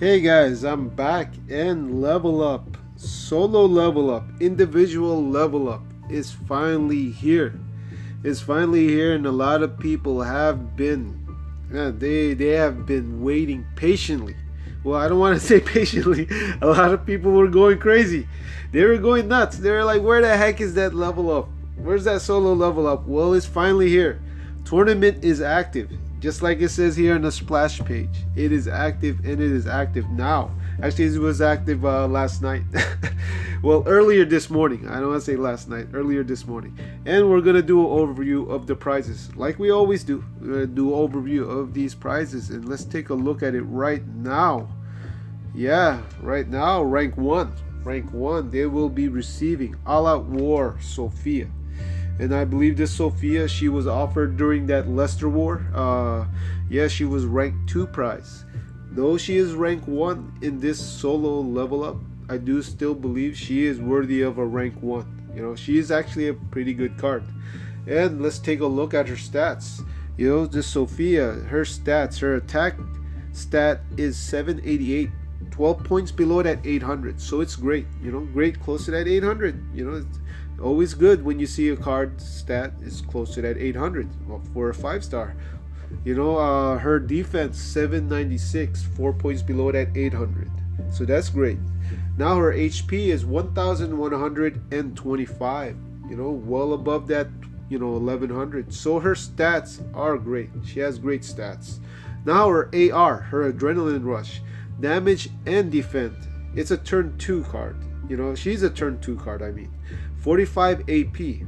Hey guys, I'm back and Level Up, Solo Level Up, Individual Level Up is finally here. It's finally here, and a lot of people have been, they have been waiting patiently. Well, I don't want to say patiently. A lot of people were going crazy. They were going nuts. They were like, "Where the heck is that level up? Where's that solo level up?" Well, it's finally here. Tournament is active, just like it says here on the splash page. It is active, and it is active now. Actually, it was active last night. Well, earlier this morning. I don't want to say last night. Earlier this morning, and we're gonna do an overview of the prizes, like we always do. We're gonna do an overview of these prizes, and let's take a look at it right now. Yeah, right now, rank one. Rank one, they will be receiving All Out War Sophia. And I believe this Sophia, she was offered during that Leicester War. Yeah, she was rank 2 prize. Though she is rank 1 in this solo level up, I do still believe she is worthy of a rank 1. She is actually a pretty good card. And let's take a look at her stats. This Sophia, her stats, her attack stat is 788. 12 points below that 800, so it's great. Great, close to that 800. It's always good when you see a card stat is close to that 800 for a 5-star. Her defense 796, 4 points below that 800, so that's great. Now her HP is 1125, well above that 1100, so her stats are great. She has great stats. Now her AR, her adrenaline rush, damage and defense, it's a turn 2 card. She's a turn 2 card, 45 AP.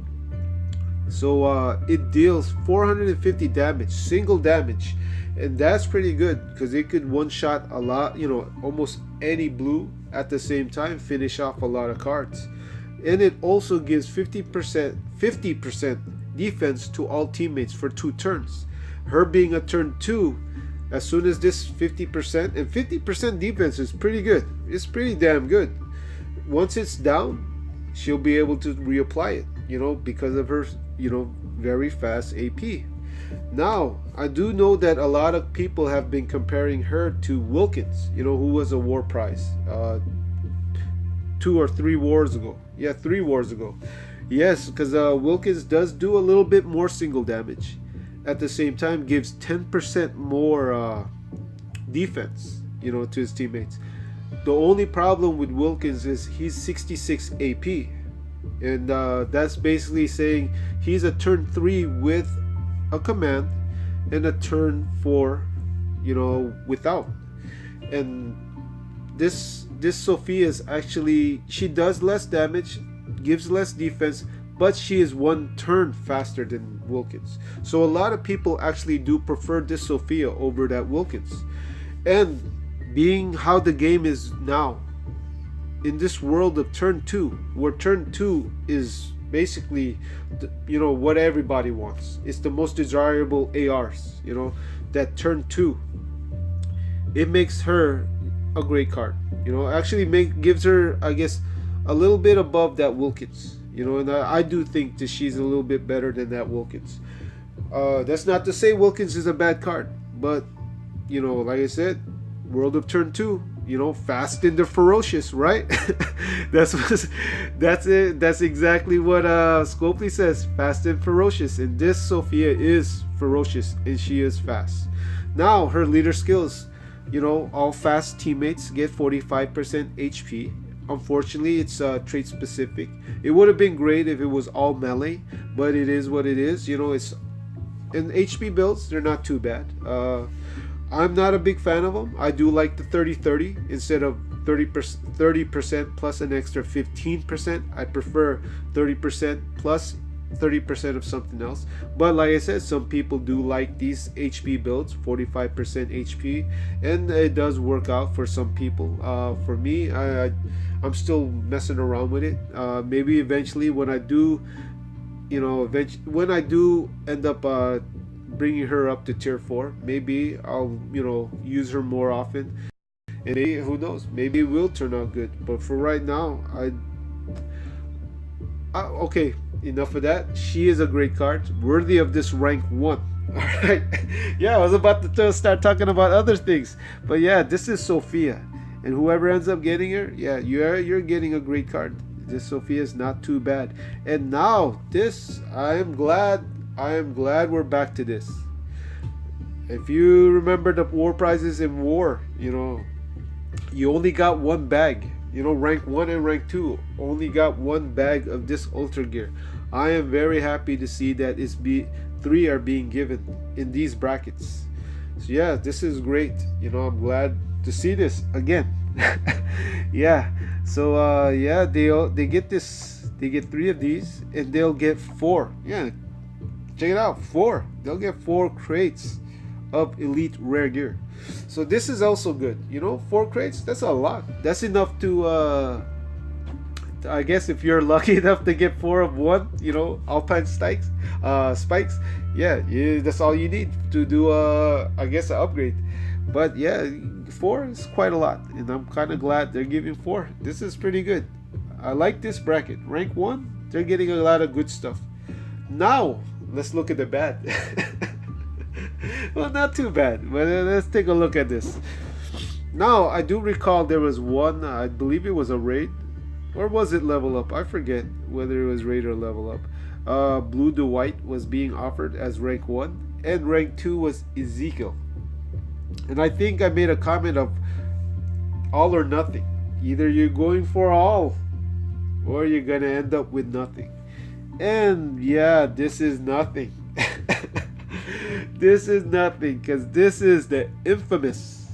So it deals 450 damage, single damage, and that's pretty good because it could one shot a lot, almost any blue at the same time, finish off a lot of cards. And it also gives 50% defense to all teammates for 2 turns. Her being a turn 2, as soon as this 50%, and 50% defense is pretty good. It's pretty damn good. Once it's down, she'll be able to reapply it, because of her, very fast AP. Now, I do know that a lot of people have been comparing her to Wilkins, who was a war prize 2 or 3 wars ago. Yeah, 3 wars ago. Yes, because Wilkins does do a little bit more single damage. At the same time, gives 10% more defense, to his teammates. The only problem with Wilkins is he's 66 AP, and that's basically saying he's a turn 3 with a command and a turn 4, without. And this Sophia is actually, she does less damage, gives less defense, but she is 1 turn faster than Wilkins. So a lot of people actually do prefer this Sophia over that Wilkins. And being how the game is now, in this world of turn 2, where turn 2 is basically, what everybody wants. It's the most desirable ARs, that turn 2. It makes her a great card. Actually gives her, I guess, a little bit above that Wilkins. And I do think that she's a little bit better than that Wilkins. That's not to say Wilkins is a bad card, but like I said, World of Turn 2, fast and the ferocious, right? that's it. That's exactly what Scopely says, fast and ferocious. And this Sophia is ferocious and she is fast. Now her leader skills, all fast teammates get 45% HP. Unfortunately, it's trait specific. It would have been great if it was all melee, but it is what it is. It's in HP builds, they're not too bad. I'm not a big fan of them. I do like the 30-30 instead of 30% plus an extra 15%. I prefer 30% plus 30% of something else. But like I said, some people do like these HP builds, 45% HP, and it does work out for some people. For me, I'm still messing around with it. Maybe eventually when I do, when I do end up bringing her up to tier 4, maybe I'll use her more often, and maybe, who knows, maybe it will turn out good. But for right now, okay, enough of that. She is a great card, worthy of this rank 1. All right. Yeah, I was about to start talking about other things, but yeah, this is Sophia, and whoever ends up getting her, yeah, you're getting a great card. This Sophia is not too bad, and now this, I am glad we're back to this. If you remember the war prizes in war, you only got one bag. Rank 1 and rank 2 only got one bag of this Ultra Gear. I am very happy to see that 3 are being given in these brackets. So yeah, this is great. I'm glad to see this again. Yeah. So yeah, they get this. They get 3 of these, and they'll get 4. Yeah, check it out. 4. They'll get 4 crates of elite rare gear. So this is also good. 4 crates, that's a lot. That's enough to I guess if you're lucky enough to get 4 of one, Alpine spikes, yeah, that's all you need to do I guess an upgrade. But yeah, 4 is quite a lot, and I'm kind of glad they're giving 4. This is pretty good. I like this bracket. Rank 1, they're getting a lot of good stuff. Now let's look at the bad. Well, not too bad, but let's take a look at this. Now, I do recall there was one, I believe it was a raid, or was it level up? I forget whether it was raid or level up. Blue to White was being offered as rank 1, and rank 2 was Ezekiel. And I think I made a comment of all or nothing. Either you're going for all, or you're gonna end up with nothing. And yeah, this is nothing. This is nothing, because this is the infamous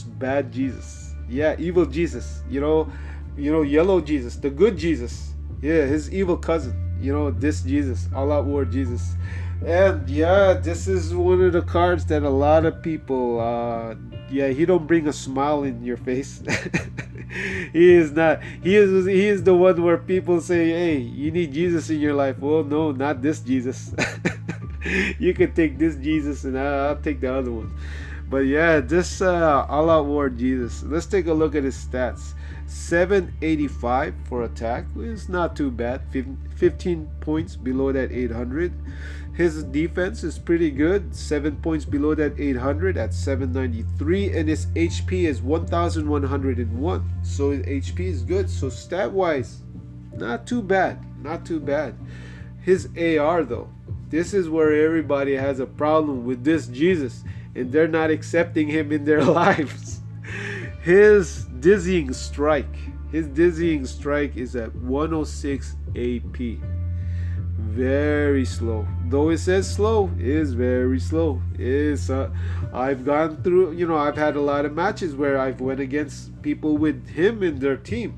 bad Jesus. Yeah, evil Jesus. Yellow Jesus, the good Jesus. Yeah, his evil cousin. This Jesus, All Out War Jesus. And yeah, this is one of the cards that a lot of people, he don't bring a smile in your face. He is not. He is the one where people say, hey, you need Jesus in your life. Well, no, not this Jesus. You can take this Jesus, and I'll take the other one. But yeah, this All Out War Jesus. Let's take a look at his stats. 785 for attack is not too bad. 15 points below that 800. His defense is pretty good. 7 points below that 800 at 793, and his HP is 1101. So his HP is good. So stat wise, not too bad. Not too bad. His AR though. This is where everybody has a problem with this Jesus, and they're not accepting him in their lives. His dizzying strike is at 106 AP. Very slow. Though it says slow, it is very slow. I've gone through, I've had a lot of matches where I've went against people with him in their team,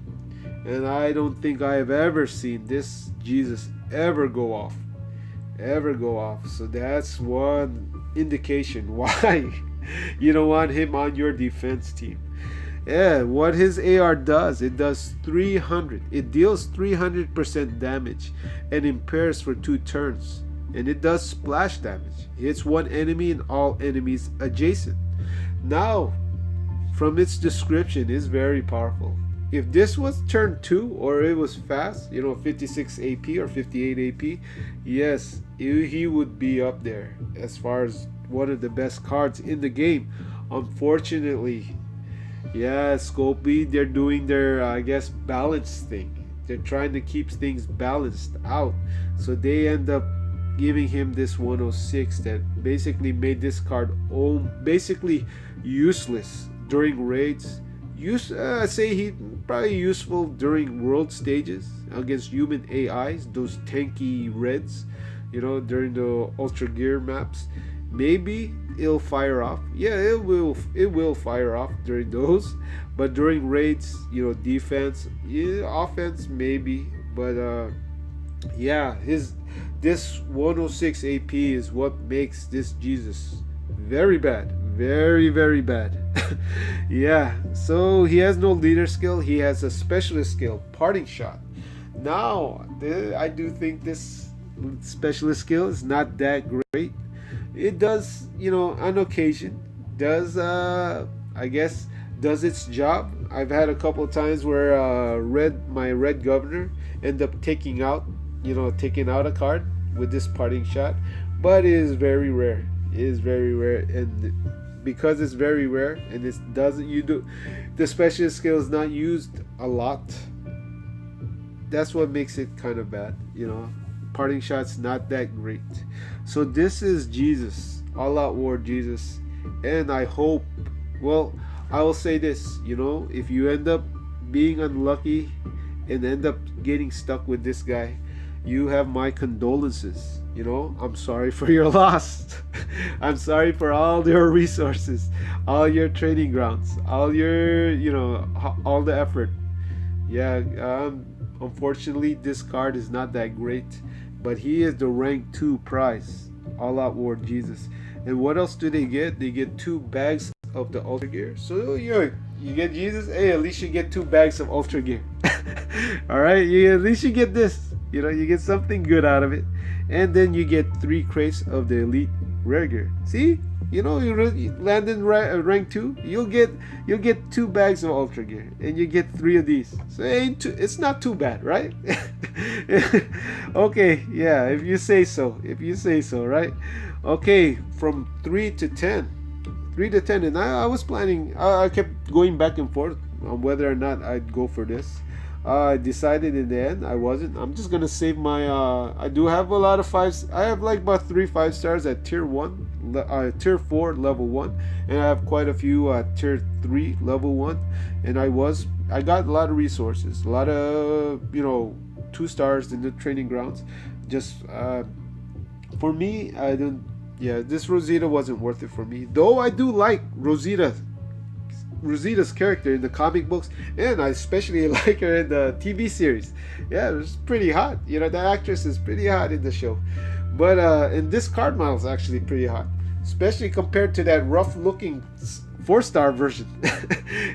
and I don't think I have ever seen this Jesus ever go off. So that's one indication why you don't want him on your defense team. Yeah, what his AR does, it does 300. It deals 300% damage and impairs for 2 turns. And it does splash damage. It hits one enemy and all enemies adjacent. Now, from its description, is very powerful. If this was turn 2 or it was fast, 56 AP or 58 AP, yes, he would be up there as far as one of the best cards in the game. Unfortunately, yeah, Scopely, they're doing their, I guess, balance thing. They're trying to keep things balanced out. So they end up giving him this 106 that basically made this card basically useless during raids. I say he probably useful during world stages against human AIs, those tanky reds, during the Ultra Gear maps. Maybe it'll fire off. Yeah, it will fire off during those. But during raids, defense, offense maybe. But yeah, this 106 AP is what makes this Jesus very bad. Very, very bad. Yeah, so he has no leader skill. He has a specialist skill, parting shot. Now, I do think this specialist skill is not that great. It does, on occasion, does its job. I've had a couple of times where my red governor end up taking out a card with this parting shot. but it is very rare. It is very rare, and because it's very rare and it doesn't you do the specialist skill is not used a lot. That's what makes it kind of bad, you know. Parting shot's not that great. So this is Jesus, All Out War Jesus, and I hope, well, I will say this, you know, if you end up being unlucky and end up getting stuck with this guy, you have my condolences. You know, I'm sorry for your loss. I'm sorry for all your resources, all your training grounds, all your, you know, all the effort. Yeah, unfortunately, this card is not that great, but he is the rank 2 prize, All Out War Jesus. And what else do they get? They get 2 bags of the Ultra Gear. So you get Jesus. Hey, at least you get 2 bags of Ultra Gear. All right, at least you get this. You know, you get something good out of it. And then you get 3 crates of the Elite Rare Gear. See, you know, you land in rank 2, you'll get 2 bags of Ultra Gear, and you get 3 of these. So it's not too bad, right? Okay, yeah, if you say so, right? Okay, from 3 to 10, and I was planning. I kept going back and forth on whether or not I'd go for this. I decided in the end I wasn't. I'm just gonna save my. I do have a lot of 5s. I have like about 3 5-stars at tier 1, tier 4 level 1, and I have quite a few at tier 3 level 1. And I got a lot of resources, a lot of 2 stars in the training grounds. Just for me, I don't. Yeah, this Rosita wasn't worth it for me. Though I do like Rosita's character in the comic books, and I especially like her in the TV series. Yeah, it's pretty hot. You know, the actress is pretty hot in the show. But and this card model is actually pretty hot, especially compared to that rough-looking 4-star version.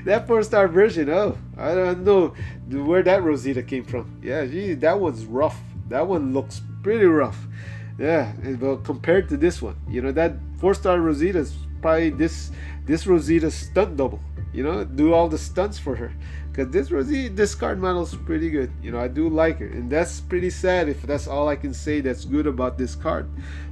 That 4-star version, oh, I don't know where that Rosita came from. Yeah, that one's rough. That one looks pretty rough. Yeah, well, compared to this one, you know, that 4-star Rosita is probably this Rosita's stunt double. You know, do all the stunts for her, because this card model is pretty good. You know, I do like her, and that's pretty sad if that's all I can say that's good about this card.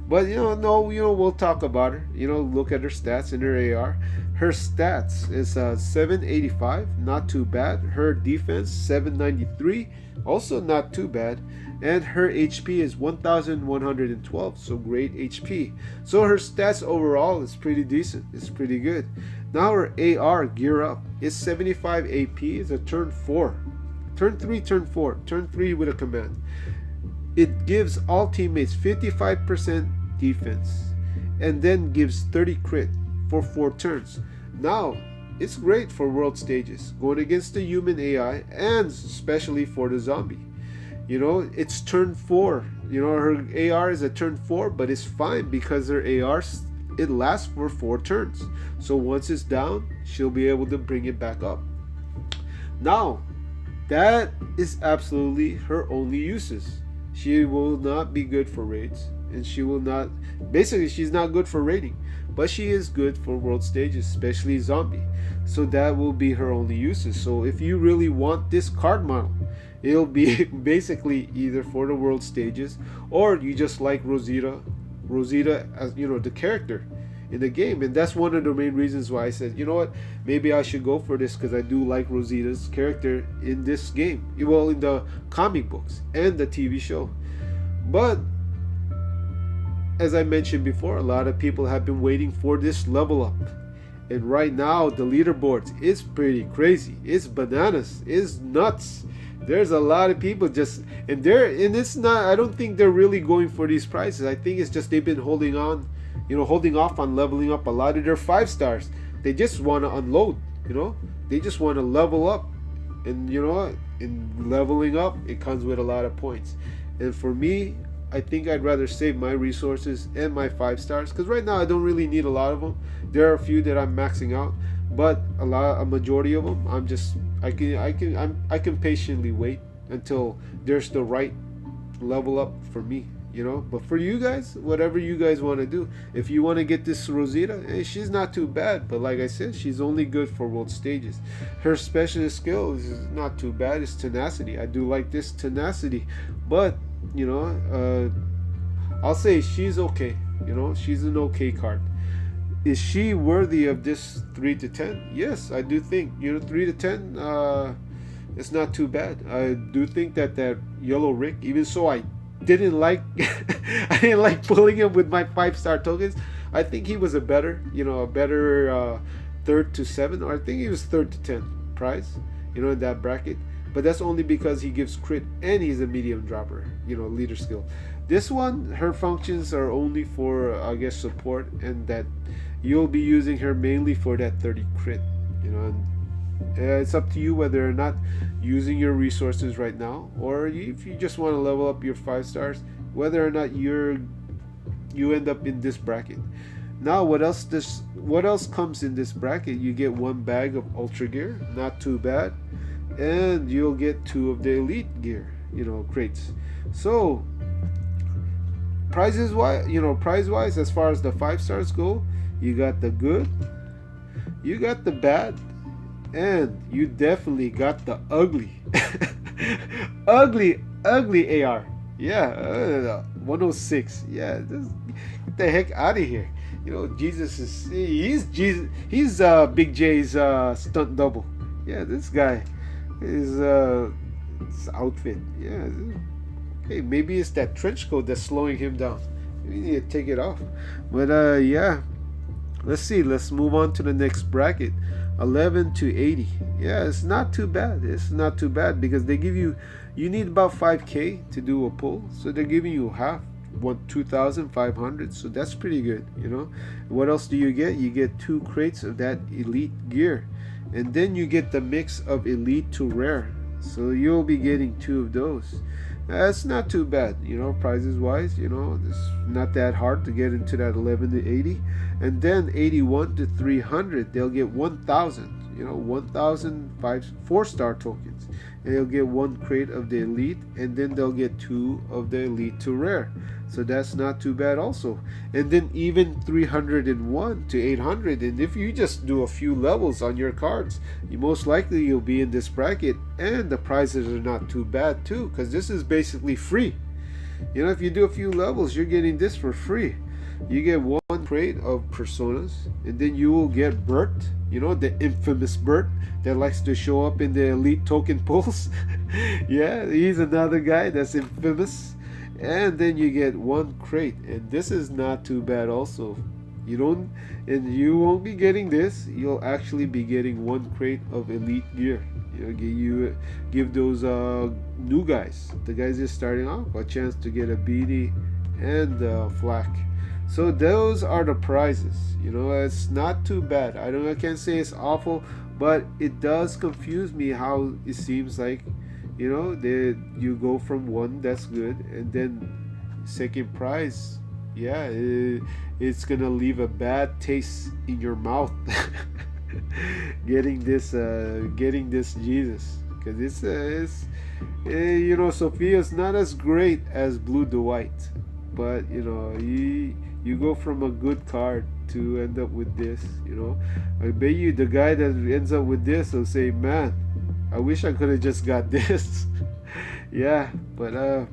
But we'll talk about her. You know, look at her stats and her AR. Her stats is 785, not too bad. Her defense 793, also not too bad. And her HP is 1112, so great HP. So her stats overall is pretty decent. It's pretty good. Now her AR gear up is 75 AP. It's a turn 4, turn 3, turn 4, turn 3 with a command. It gives all teammates 55% defense, and then gives 30 crit for 4 turns. Now it's great for world stages, going against the human AI, and especially for the zombie. You know, it's turn 4. You know, her AR is a turn 4, but it's fine because her AR, it lasts for 4 turns. So once it's down, she'll be able to bring it back up. Now, that is absolutely her only uses. She will not be good for raids, and she will not, basically she's not good for raiding, but she is good for world stages, especially zombie. So that will be her only uses. So if you really want this card model, it'll be basically either for the world stages, or you just like Rosita as, you know, the character in the game. And that's one of the main reasons why I said, you know what, maybe I should go for this, because I do like Rosita's character in this game, well, in the comic books and the TV show. But as I mentioned before, a lot of people have been waiting for this level up, and right now the leaderboards is pretty crazy. It's bananas, it's nuts. There's a lot of people just, and it's not, I don't think they're really going for these prices. I think it's just they've been holding off on leveling up a lot of their 5-stars. They just want to unload, you know, they just want to level up. And you know what, in leveling up, it comes with a lot of points. And for me, I think I'd rather save my resources and my 5-stars, because right now I don't really need a lot of them. There are a few that I'm maxing out, but a majority of them I can patiently wait until there's the right level up for me, you know. But for you guys, whatever you guys want to do, if you want to get this Rosita, she's not too bad, but like I said, she's only good for world stages. Her specialist skill is not too bad. It's tenacity. I do like this tenacity, but you know, I'll say she's okay. You know, she's an okay card. Is she worthy of this 3 to 10? Yes, I do think, 3 to 10, it's not too bad. I do think that yellow Rick, even so I didn't like I didn't like pulling him with my 5-star tokens. I think he was a better third to 7, or I think he was third to 10 prize, in that bracket. But that's only because he gives crit and he's a medium dropper, leader skill. This one, her functions are only for, I guess, support, and that you'll be using her mainly for that 30 crit, and it's up to you whether or not using your resources right now, or if you just want to level up your 5 stars, whether or not you end up in this bracket. Now, what else comes in this bracket? You get 1 bag of ultra gear, not too bad, and you'll get 2 of the elite gear, crates. So prize wise, as far as the 5 stars go, you got the good, you got the bad, and you definitely got the ugly. ugly AR. Yeah, 106. Yeah, get the heck out of here. He's Big J's stunt double. Yeah, this guy is his outfit. Yeah. Hey, maybe it's that trench coat that's slowing him down. We need to take it off. But yeah. Let's see. Let's move on to the next bracket. 11 to 80. Yeah, it's not too bad. It's not too bad because they give you need about 5k to do a pull. So they're giving you half, 2,500. So that's pretty good, What else do you get? You get 2 crates of that elite gear. And then you get the mix of elite to rare. So you'll be getting 2 of those. That's not too bad, prizes wise, it's not that hard to get into that 11 to 80. And then 81 to 300, they'll get 1,000, 1,000 4-star tokens. And they'll get 1 crate of the elite, and then they'll get 2 of the elite to rare. So that's not too bad also. And then even 301 to 800, and if you just do a few levels on your cards, you'll be in this bracket, and the prizes are not too bad too, because this is basically free. If you do a few levels, you're getting this for free. You get 1 crate of personas, and then you will get Bert, the infamous Bert that likes to show up in the elite token pulls. Yeah, he's another guy that's infamous. And then you get 1 crate, and this is not too bad also. You won't be getting this. You'll actually be getting 1 crate of elite gear. Give those new guys, the guys just starting off, a chance to get a beanie and flak. So those are the prizes. It's not too bad. I can't say it's awful, but it does confuse me how it seems like, you go from 1 that's good, and then second prize, yeah, it's gonna leave a bad taste in your mouth. getting this Jesus, because it's Sophia's not as great as Blue Dwight, but you go from a good card to end up with this. I bet you the guy that ends up with this will say, man, I wish I could have just got this. Yeah, but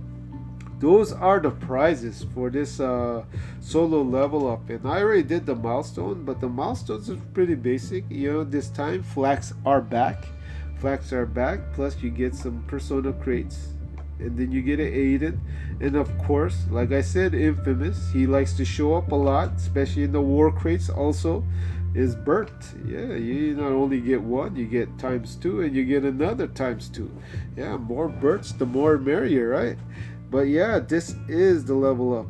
those are the prizes for this solo level up. And I already did the milestone, but the milestones are pretty basic. This time flags are back. Plus you get some persona crates, and then you get an Aiden, and of course, like I said, infamous, he likes to show up a lot, especially in the war crates also, is Bert. Yeah, you not only get 1, you get *2, and you get another *2. Yeah, more Berts, the more merrier, right? But yeah, this is the level up.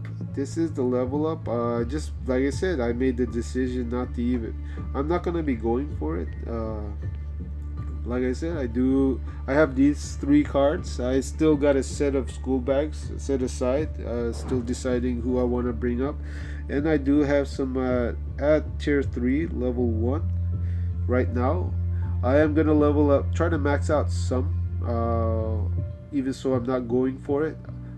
Just like I said, I made the decision not to even. I'm not gonna be going for it. Like I said, I have these 3 cards. I still got a set of school bags set aside. Still deciding who I want to bring up. And I do have some at tier 3, level 1 right now. I am going to level up, try to max out some, even so I'm not going for it.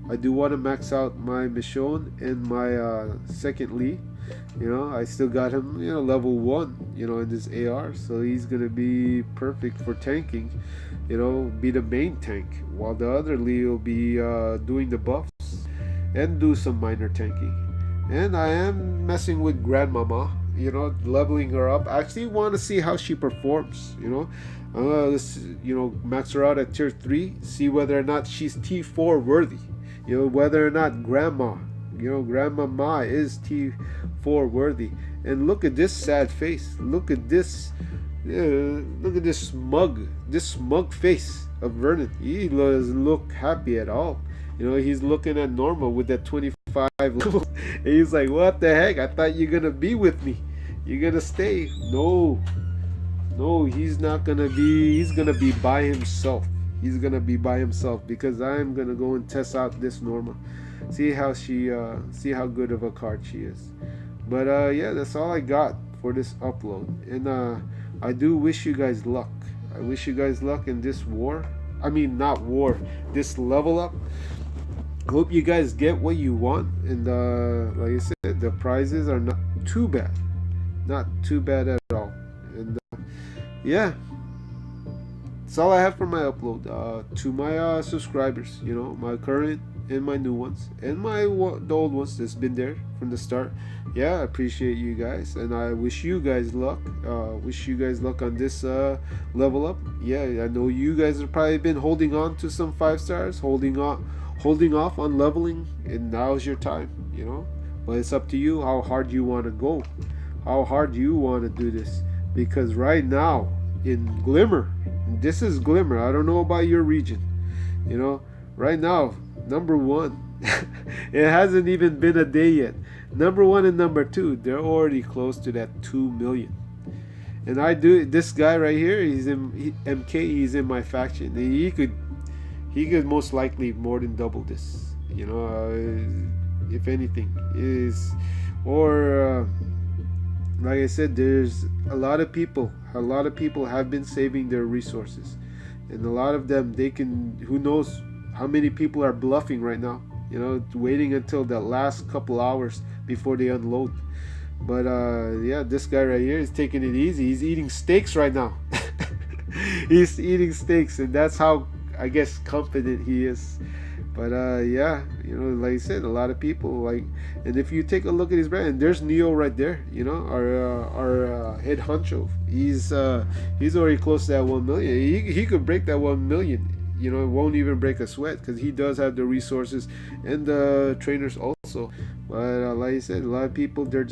I do want to max out my Michonne and my second Lee. I still got him, level 1, in this AR, so he's gonna be perfect for tanking, be the main tank, while the other Lee will be doing the buffs and do some minor tanking. And I am messing with Grandmama, you know, leveling her up. I actually want to see how she performs, you know. Let's, you know, max her out at tier 3, see whether or not she's T4 worthy. You know, whether or not Grandmama is T4 worthy. And look at this sad face. Look at this smug face of Vernon. He doesn't look happy at all. You know, he's looking at normal with that 25 level. And he's like, what the heck? I thought you're gonna be with me. You're gonna stay. No, he's not gonna be. He's gonna be by himself. He's gonna be by himself because I'm gonna go and test out this Norma. See how good of a card she is. But yeah, that's all I got for this upload. And I do wish you guys luck. I wish you guys luck in this war. I mean, not war. This level up. Hope you guys get what you want. And like I said, the prizes are not too bad. Not too bad at all. And yeah, that's all I have for my upload. To my subscribers, you know, my current and my new ones, and the old ones that's been there from the start. Yeah, I appreciate you guys, and I wish you guys luck. Wish you guys luck on this level up. Yeah, I know you guys have probably been holding on to some 5 stars, holding off on leveling, and now's your time, you know. But it's up to you how hard you want to go, how hard you want to do this. Because right now in Glimmer, this is Glimmer. I don't know about your region, you know. Right now, number 1, it hasn't even been a day yet. Number 1 and number 2, they're already close to that 2 million. And this guy right here, he's in MK. He's in my faction. He could most likely more than double this. You know, if anything is, or like I said, there's a lot of people have been saving their resources, and a lot of them, they can, who knows how many people are bluffing right now, you know, waiting until the last couple hours before they unload. But yeah, this guy right here is taking it easy. He's eating steaks right now. He's eating steaks, and that's how, I guess, confident he is. But yeah, you know, like I said, a lot of people like, and if you take a look at his brand, there's Neo right there, you know, our head honcho. He's already close to that 1 million. He could break that 1 million. You know, it won't even break a sweat because he does have the resources and the trainers also. But like I said, a lot of people, they're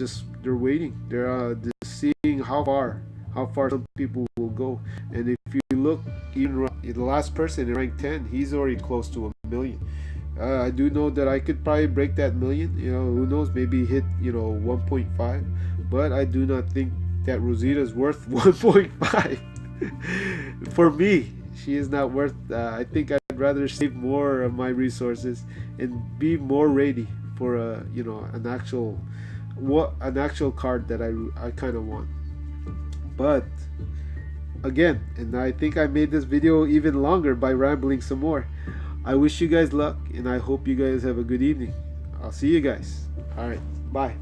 waiting. They're just seeing how far some people will go. And if you look, even the last person in rank 10, he's already close to 1 million. I do know that I could probably break that million. You know, who knows? Maybe hit, you know, 1.5. But I do not think that Rosita's worth 1.5. For me, she is not worth. I think I'd rather save more of my resources and be more ready for you know, an actual card that I kind of want. But again, and I think I made this video even longer by rambling some more. I wish you guys luck, and I hope you guys have a good evening. I'll see you guys. All right, bye.